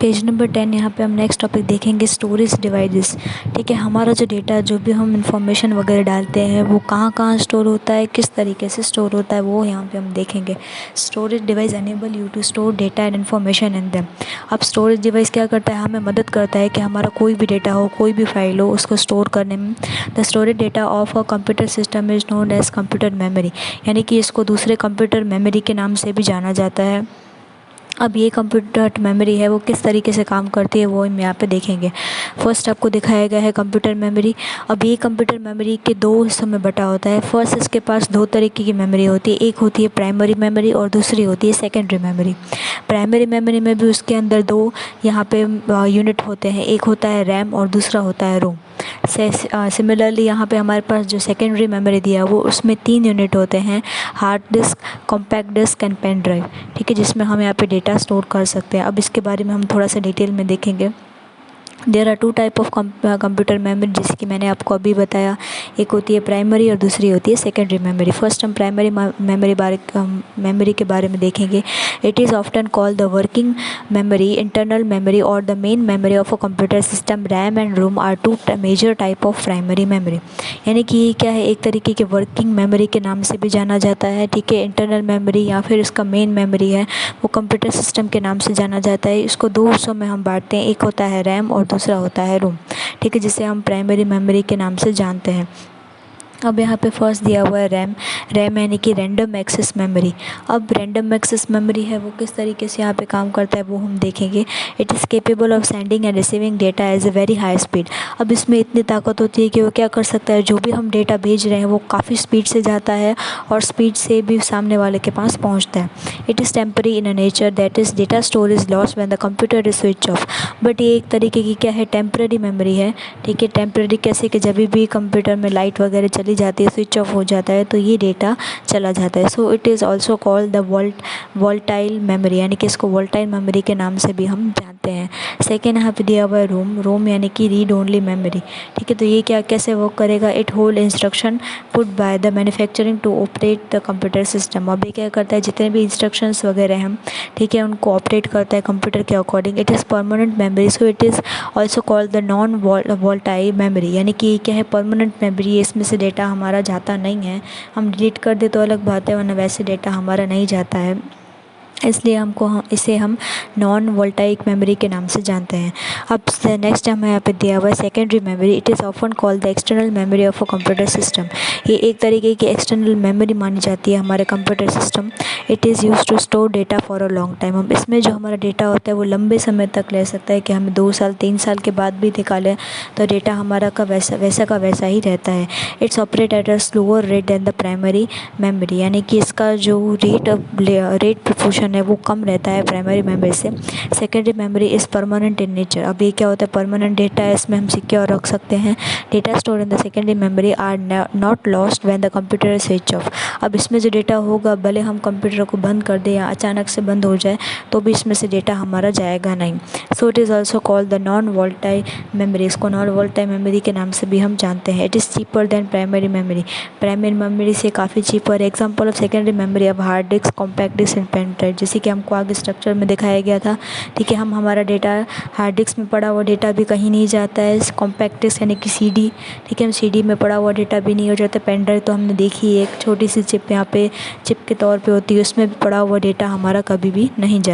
Page number 10 यहाँ पे हम नेक्स्ट टॉपिक देखेंगे स्टोरेज डिवाइसेस। ठीक है, हमारा जो डेटा जो भी हम इंफॉर्मेशन वगैरह डालते हैं वो कहाँ कहाँ स्टोर होता है, किस तरीके से स्टोर होता है, वो यहाँ पे हम देखेंगे। Storage device enable you to store data and information in them. अब स्टोरेज डिवाइस क्या करता है, हमें मदद करता है कि हमारा कोई भी डेटा हो, कोई भी फाइल हो, उसको स्टोर करने में। The storage data of a computer system is known as computer memory, यानी कि इसको दूसरे कंप्यूटर मेमोरी के नाम से भी जाना जाता है। अब ये कंप्यूटर मेमोरी है वो किस तरीके से काम करती है वो हम यहाँ पे देखेंगे। फर्स्ट आपको दिखाया गया है कंप्यूटर मेमोरी। अब ये कंप्यूटर मेमोरी के दो हिस्सों में बटा होता है। फर्स्ट, इसके पास दो तरीके की मेमोरी होती है, एक होती है प्राइमरी मेमोरी और दूसरी होती है सेकेंडरी मेमोरी। प्राइमरी मेमोरी में भी उसके अंदर दो यहाँ पे यूनिट होते हैं, एक होता है रैम और दूसरा होता है रोम। सिमिलरली यहाँ पे हमारे पास जो सेकेंडरी मेमोरी दिया वो उसमें 3 यूनिट होते हैं, hard disk, compact disk and pen drive. ठीक है, जिसमें हम यहाँ पे डेटा स्टोर कर सकते हैं। अब इसके बारे में हम थोड़ा सा डिटेल में देखेंगे। There are 2 type of computer memory, जैसे कि मैंने आपको अभी बताया, एक होती है प्राइमरी और दूसरी होती है सेकेंडरी मेमोरी। फर्स्ट हम प्राइमरी मेमोरी के बारे में देखेंगे। It is often called the working memory, internal memory और the main memory of a computer system. RAM and ROM are 2 major type of primary memory, यानी कि ये क्या है, एक तरीके के वर्किंग मेमोरी के नाम से भी जाना जाता है। ठीक है, इंटरनल मेमोरी या फिर इसका मेन मेमोरी है वो कंप्यूटर सिस्टम के नाम से जाना जाता है। इसको 2 हिस्सों में हम बांटते हैं, एक होता है रैम और दूसरा होता है रोम। ठीक है, जिसे हम प्राइमरी मेमोरी के नाम से जानते हैं। अब यहाँ पे फर्स्ट दिया हुआ है रैम। रैम यानी कि रैंडम एक्सेस मेमोरी। अब रैंडम एक्सेस मेमोरी है वो किस तरीके से यहाँ पे काम करता है वो हम देखेंगे। It is capable of sending and receiving data as a very high speed. अब इसमें इतनी ताकत होती है कि वो क्या कर सकता है, जो भी हम डेटा भेज रहे हैं वो काफ़ी स्पीड से जाता है और स्पीड से भी सामने वाले के पास पहुँचता है। It is temporary in a nature, that is data store is lost when the computer is switch of. But ये एक तरीके की क्या है, टेम्पररी मेमोरी है। ठीक है, टेम्पररी कैसे कि जब भी कंप्यूटर में लाइट वगैरह चली जाती है, स्विच ऑफ हो जाता है, तो ये डेटा चला जाता है। सो it is also called the volatile memory, यानी कि इसको वोल्टाइल मेमोरी के नाम से भी हम जानते हैं। सेकेंड यहाँ पे दिया हुआ है रोम। रोम यानी कि रीड ओनली मेमोरी। ठीक है, तो ये क्या कैसे वर्क करेगा, it hold instruction put by the manufacturing to operate the computer system. अब ये क्या करता है, जितने भी इंस्ट्रक्शंस वगैरह हैं, ठीक है, उनको ऑपरेट करता है कंप्यूटर के according. It is permanent memory, so it is also called the non volatile memory, यानी कि क्या है, परमानेंट मेमोरी है, इसमें से डेटा हमारा जाता नहीं है। हम डिलीट कर दे तो अलग बात है, वरना वैसे डेटा हमारा नहीं जाता है, इसलिए इसे हम नॉन वोल्टाइक मेमोरी के नाम से जानते हैं। अब नेक्स्ट हमें यहाँ पे दिया हुआ है secondary memory. It is often called the external memory of a computer system. ये एक तरीके की एक्सटर्नल मेमोरी मानी जाती है हमारे computer system. It is use to store data for a long time. अब इसमें जो हमारा डेटा होता है वो लंबे समय तक ले सकता है, कि हमें 2 साल 3 साल के बाद भी निकालें तो डेटा हमारा का वैसा ही रहता है। It's operate at a slower rate than the primary memory, यानी कि इसका जो रेट प्रोपोर्शन है वो कम रहता है प्राइमरी मेमोरी से। Secondary memory is permanent in nature. अब ये क्या होता है, परमानेंट डेटा है, इसमें हम सिक्योर रख सकते हैं। Data store in the secondary memory are not lost when the computer is switch off. अब इसमें जो डेटा होगा, भले हम कंप्यूटर को बंद कर दें या अचानक से बंद हो जाए, तो भी इसमें से डेटा हमारा जाएगा नहीं। So it is also called the non volatile memory. इसको नॉन वोल्टाइल मेमोरी के नाम से भी हम जानते हैं। It is cheaper than primary memory. Primary memory से काफ़ी cheaper. Example of secondary memory अब hard disk, compact disk and pen drive, जैसे कि हमको आगे स्ट्रक्चर में दिखाया गया था। ठीक है, हमारा डेटा हार्ड डिस्क में पड़ा हुआ डेटा भी कहीं नहीं जाता है। कॉम्पैक्ट डिस्क यानी कि CD, ठीक है, CD में पड़ा हुआ डेटा भी नहीं हो जाता। पेन ड्राइव तो हमने देखी है, एक छोटी सी चिप यहाँ पे चिप के तौर पे होती है, उसमें भी पड़ा हुआ डेटा हमारा कभी भी नहीं जाता।